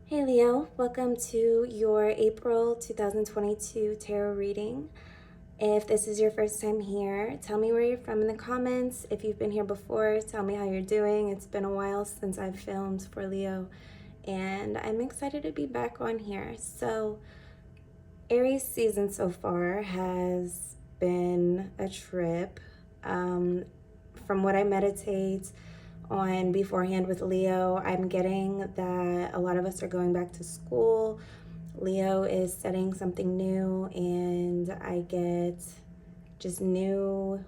Hey Leo, welcome to your April 2022 tarot reading. If this is your first time here, tell me where you're from in the comments. If you've been here before, tell me how you're doing. It's been a while since I've filmed for Leo, and I'm excited to be back on here. So, Aries season so far has been a trip. From what I meditate on beforehand with Leo, I'm getting that a lot of us are going back to school. Leo is studying something new, and I get just new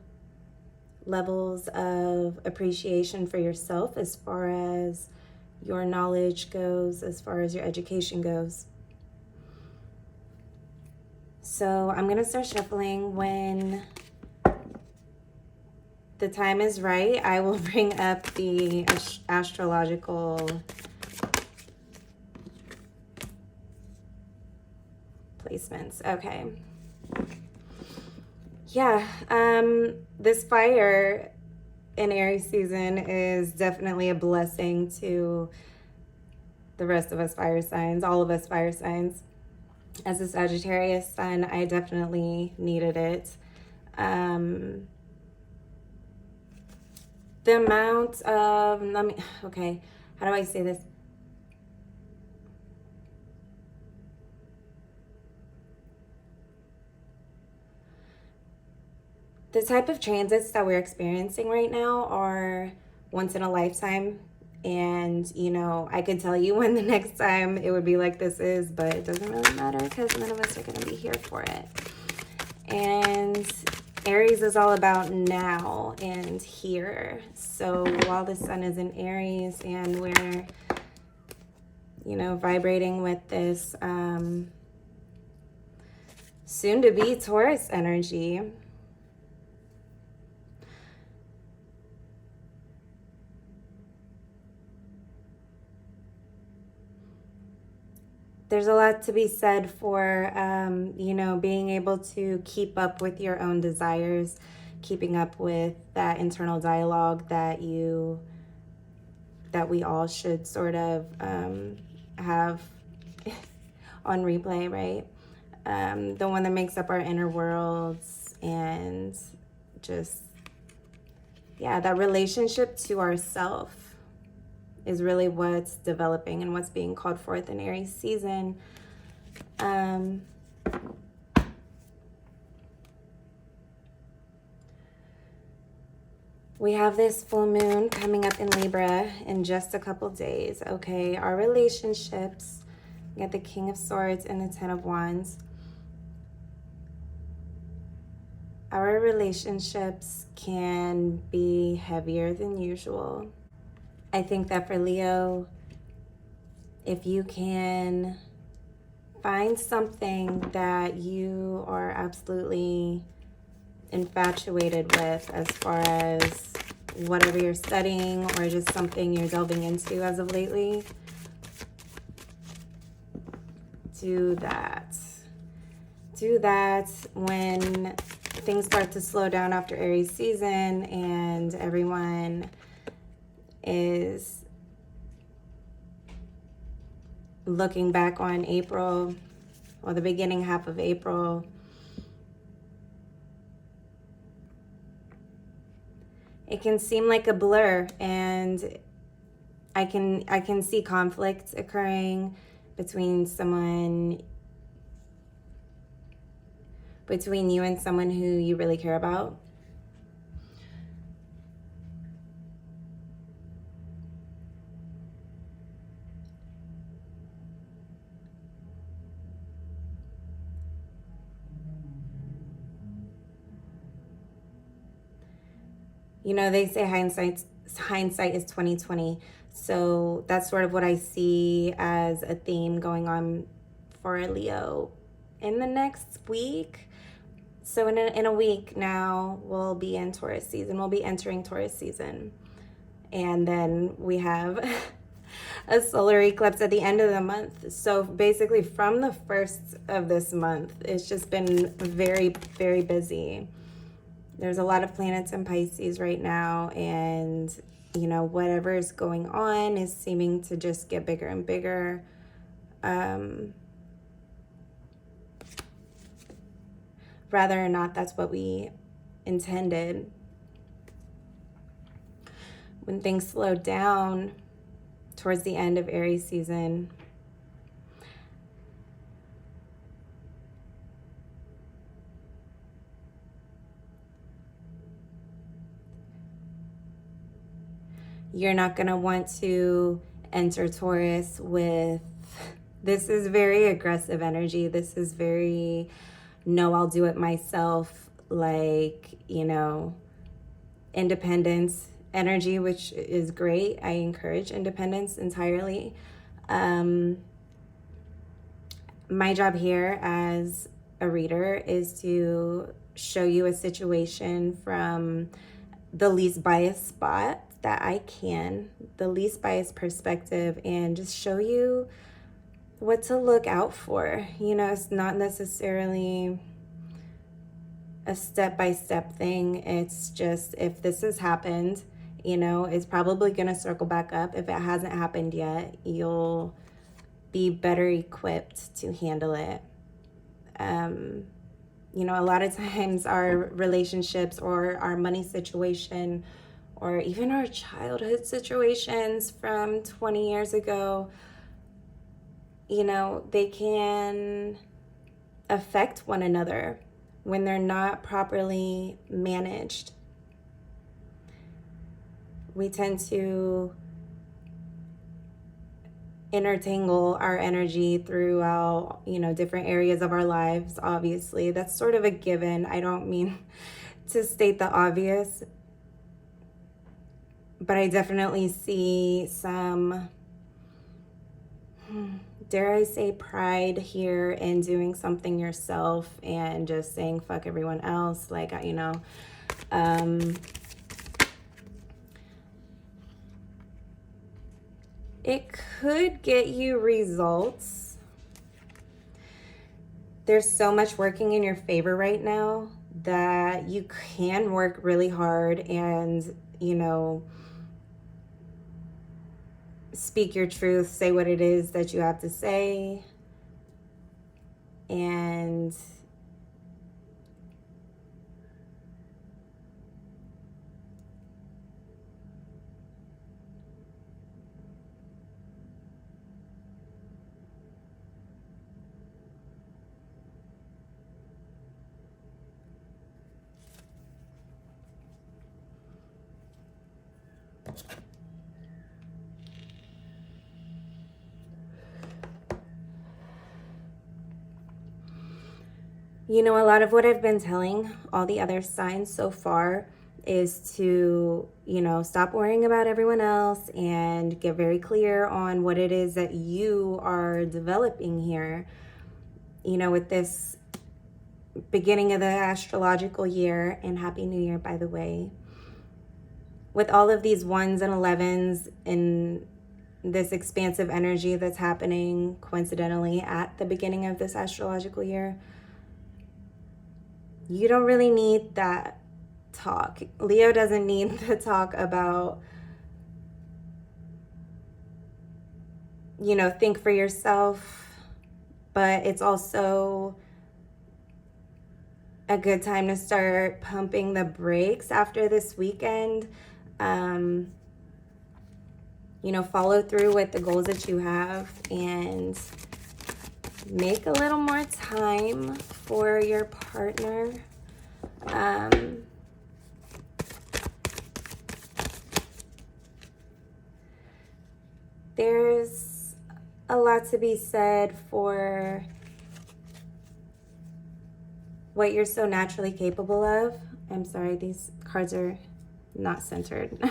levels of appreciation for yourself as far as your knowledge goes, as far as your education goes. So I'm going to start shuffling. When the time is right, I will bring up the astrological placements. Okay. Yeah, this fire in Aries season is definitely a blessing to the rest of us fire signs, all of us fire signs. As a Sagittarius sun, I definitely needed it. The amount of, okay, how do I say this? The type of transits that we're experiencing right now are once in a lifetime. And, you know, I could tell you when the next time it would be like this is, but it doesn't really matter because none of us are going to be here for it. And Aries is all about now and here. So while the sun is in Aries and we're, you know, vibrating with this soon to be Taurus energy, there's a lot to be said for, you know, being able to keep up with your own desires, keeping up with that internal dialogue that we all should sort of have on replay, right? The one that makes up our inner worlds and just, yeah, that relationship to ourself is really what's developing and what's being called forth in Aries season. We have this full moon coming up in Libra in just a couple days, okay? Our relationships, we got the King of Swords and the Ten of Wands. Our relationships can be heavier than usual. I think that for Leo, if you can find something that you are absolutely infatuated with as far as whatever you're studying or just something you're delving into as of lately, do that. Do that when things start to slow down after Aries season and everyone is looking back on April or the beginning half of April. It can seem like a blur, and I can see conflict occurring between you and someone who you really care about. You know, they say hindsight is 2020. So that's sort of what I see as a theme going on for Leo in the next week. So in a week now, we'll be in Taurus season. We'll be entering Taurus season. And then we have a solar eclipse at the end of the month. So basically from the first of this month, it's just been very, very busy. There's a lot of planets in Pisces right now, and, you know, whatever is going on is seeming to just get bigger and bigger. whether or not that's what we intended. When things slow down towards the end of Aries season, you're not going to want to enter Taurus with, this is very aggressive energy. This is very, no, I'll do it myself, like, you know, independence energy, which is great. I encourage independence entirely. My job here as a reader is to show you a situation from the least biased spot that I can, the least biased perspective, and just show you what to look out for. You know, it's not necessarily a step-by-step thing. It's just, if this has happened, you know, it's probably going to circle back up. If it hasn't happened yet, you'll be better equipped to handle it. You know, a lot of times our relationships or our money situation or even our childhood situations from 20 years ago, you know, they can affect one another when they're not properly managed. We tend to intertangle our energy throughout, you know, different areas of our lives. Obviously, that's sort of a given. I don't mean to state the obvious, but I definitely see some, dare I say, pride here in doing something yourself and just saying fuck everyone else. Like, you know, it could get you results. There's so much working in your favor right now that you can work really hard and, you know, speak your truth, say what it is that you have to say, and you know, a lot of what I've been telling all the other signs so far is to, you know, stop worrying about everyone else and get very clear on what it is that you are developing here. You know, with this beginning of the astrological year, and Happy New Year, by the way, with all of these 1s and 11s in this expansive energy that's happening coincidentally at the beginning of this astrological year, you don't really need that talk. Leo doesn't need to talk about, you know, think for yourself, but it's also a good time to start pumping the brakes after this weekend. You know, follow through with the goals that you have and make a little more time for your partner. There's a lot to be said for what you're so naturally capable of. I'm sorry, these cards are not centered.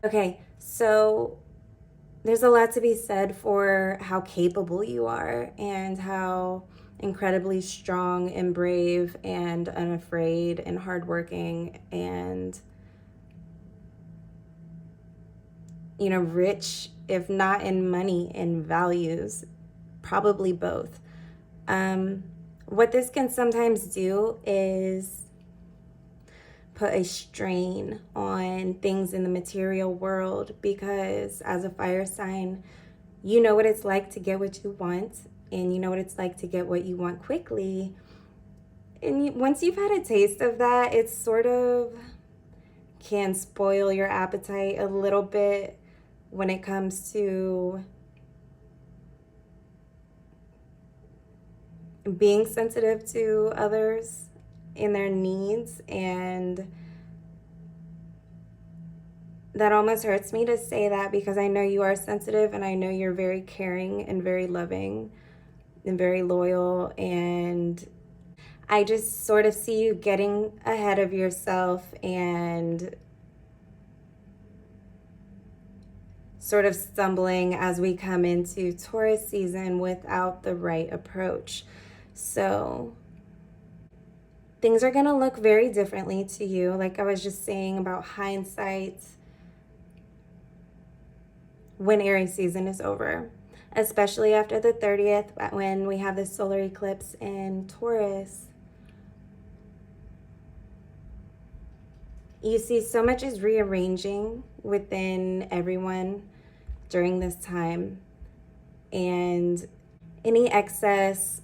Okay, so there's a lot to be said for how capable you are and how incredibly strong and brave and unafraid and hardworking and, you know, rich, if not in money, in values, probably both. What this can sometimes do is put a strain on things in the material world, because as a fire sign, you know what it's like to get what you want, and you know what it's like to get what you want quickly. And once you've had a taste of that, it sort of can spoil your appetite a little bit when it comes to being sensitive to others and their needs. And that almost hurts me to say that, because I know you are sensitive and I know you're very caring and very loving and very loyal. And I just sort of see you getting ahead of yourself and sort of stumbling as we come into Taurus season without the right approach. So things are going to look very differently to you. Like I was just saying about hindsight when Aries season is over, especially after the 30th when we have the solar eclipse in Taurus. You see, so much is rearranging within everyone during this time, and any excess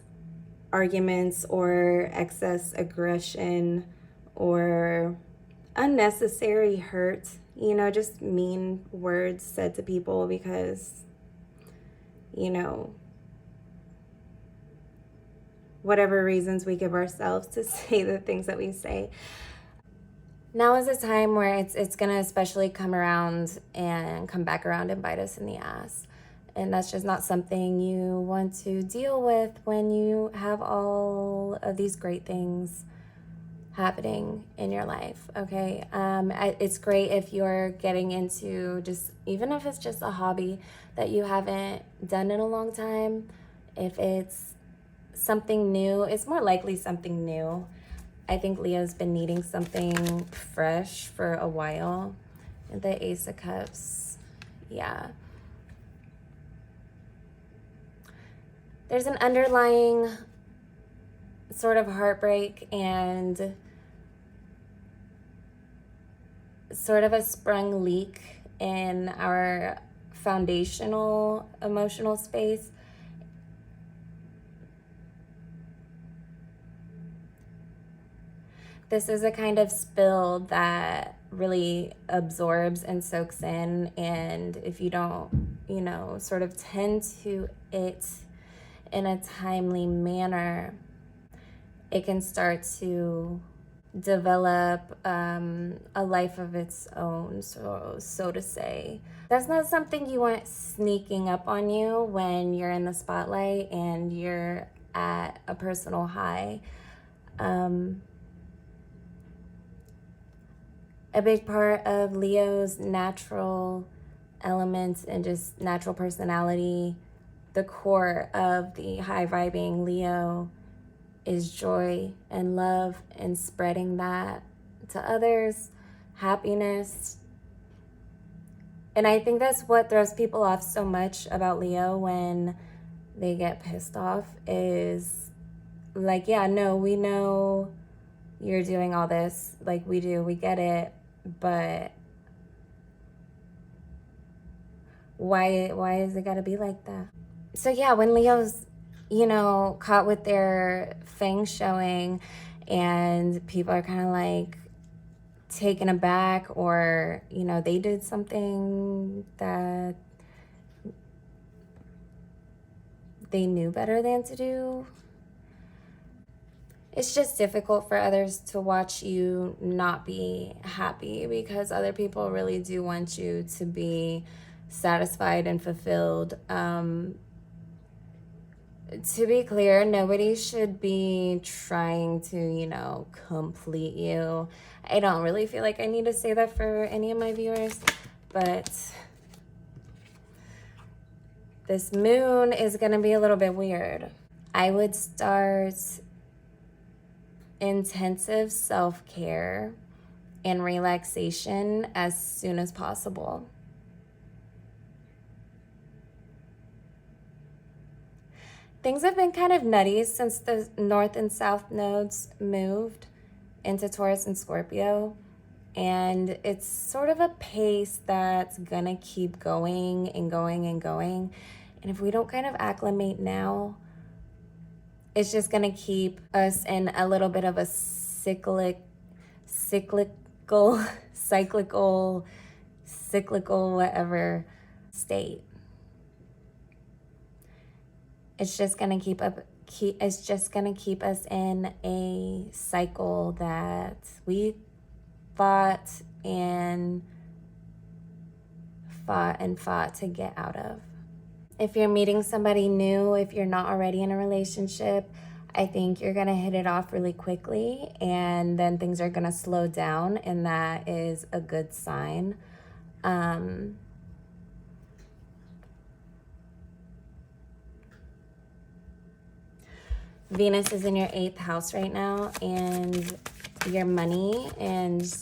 arguments or excess aggression or unnecessary hurt, just mean words said to people because, whatever reasons we give ourselves to say the things that we say. Now is a time where it's going to especially come back around and bite us in the ass. And that's just not something you want to deal with when you have all of these great things happening in your life, okay? It's great if you're getting into even if it's just a hobby that you haven't done in a long time. If it's something new, it's more likely something new. I think Leo's been needing something fresh for a while. The Ace of Cups, yeah. There's an underlying sort of heartbreak and sort of a sprung leak in our foundational emotional space. This is a kind of spill that really absorbs and soaks in, and if you don't, sort of tend to it in a timely manner, it can start to develop a life of its own, so to say. That's not something you want sneaking up on you when you're in the spotlight and you're at a personal high. A big part of Leo's natural elements and just natural personality, the core of the high vibing Leo, is joy and love and spreading that to others, happiness. And I think that's what throws people off so much about Leo when they get pissed off is like, yeah, no, we know you're doing all this, like we do, we get it, but why is it gotta be like that? So yeah, when Leo's, caught with their fangs showing and people are kind of like taken aback, or, they did something that they knew better than to do, it's just difficult for others to watch you not be happy, because other people really do want you to be satisfied and fulfilled. To be clear, nobody should be trying to, complete you. I don't really feel like I need to say that for any of my viewers, but this moon is going to be a little bit weird. I would start intensive self-care and relaxation as soon as possible. Things have been kind of nutty since the North and South nodes moved into Taurus and Scorpio. And it's sort of a pace that's gonna keep going and going and going. And if we don't kind of acclimate now, it's just going to keep us in a little bit of a cyclical, whatever state. It's just going to keep us in a cycle that we fought and fought to get out of. If you're meeting somebody new, if you're not already in a relationship, I think you're going to hit it off really quickly, and then things are going to slow down, and that is a good sign. Venus is in your 8th house right now, and your money and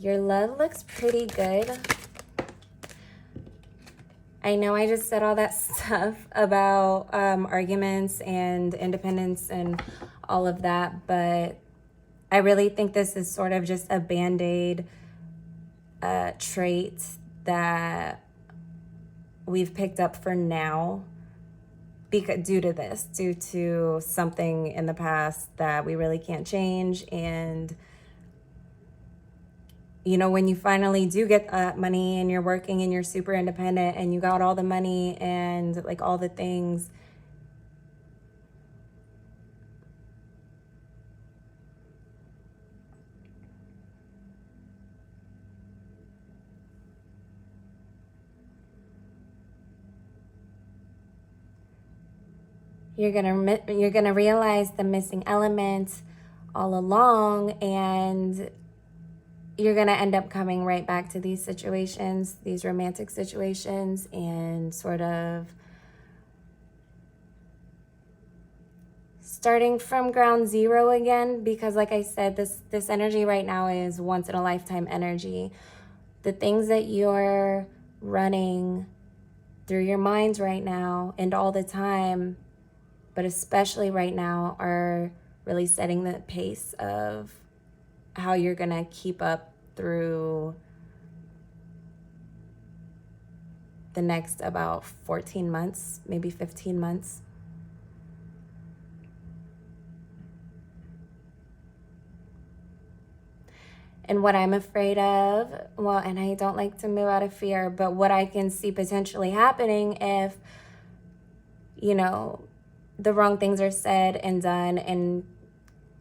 your love looks pretty good. I know I just said all that stuff about arguments and independence and all of that, but I really think this is sort of just a band-aid trait that we've picked up for now, due to something in the past that we really can't change. And you know, when you finally do get money and you're working and you're super independent and you got all the money and like all the things, you're gonna realize the missing element all along, and you're gonna end up coming right back to these situations, these romantic situations, and sort of starting from ground zero again, because like I said, this energy right now is once in a lifetime energy. The things that you're running through your minds right now and all the time, but especially right now, are really setting the pace of how you're gonna keep up through the next about 14 months, maybe 15 months. And what I'm afraid of, well, and I don't like to move out of fear, but what I can see potentially happening if, you know, the wrong things are said and done and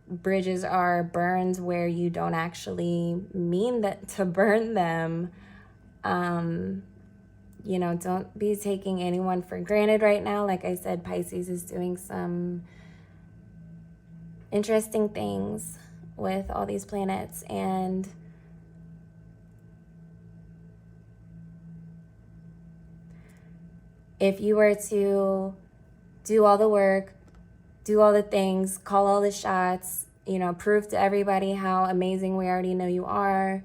bridges are burned where you don't actually mean that to burn them. You know, don't be taking anyone for granted right now. Like I said, Pisces is doing some interesting things with all these planets, and if you were to do all the work, do all the things, call all the shots, you know, prove to everybody how amazing we already know you are,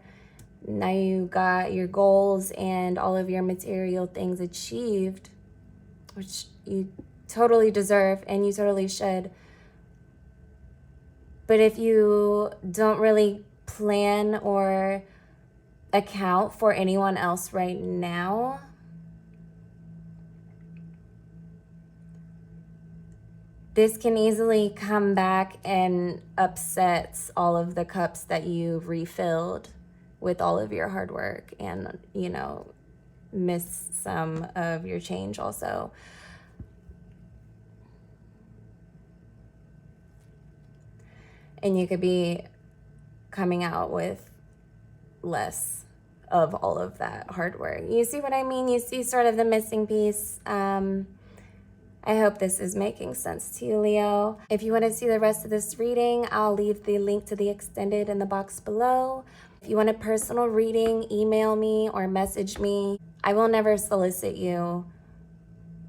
now you got your goals and all of your material things achieved, which you totally deserve and you totally should. But if you don't really plan or account for anyone else right now, this can easily come back and upset all of the cups that you've refilled with all of your hard work, and, you know, miss some of your change also. And you could be coming out with less of all of that hard work. You see what I mean? You see sort of the missing piece. I hope this is making sense to you, Leo. If you want to see the rest of this reading, I'll leave the link to the extended in the box below. If you want a personal reading, email me or message me. I will never solicit you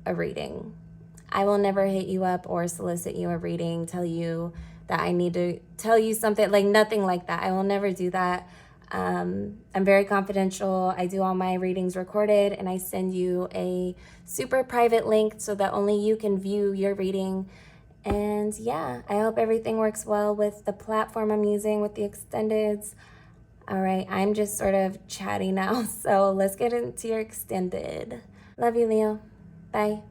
a reading. I will never hit you up or solicit you a reading, tell you that I need to tell you something, like nothing like that. I will never do that. I'm very confidential. I do all my readings recorded, and I send you a super private link so that only you can view your reading. And yeah, I hope everything works well with the platform I'm using with the extendeds. All right, I'm just sort of chatty now, so let's get into your extended. Love you, Leo. Bye.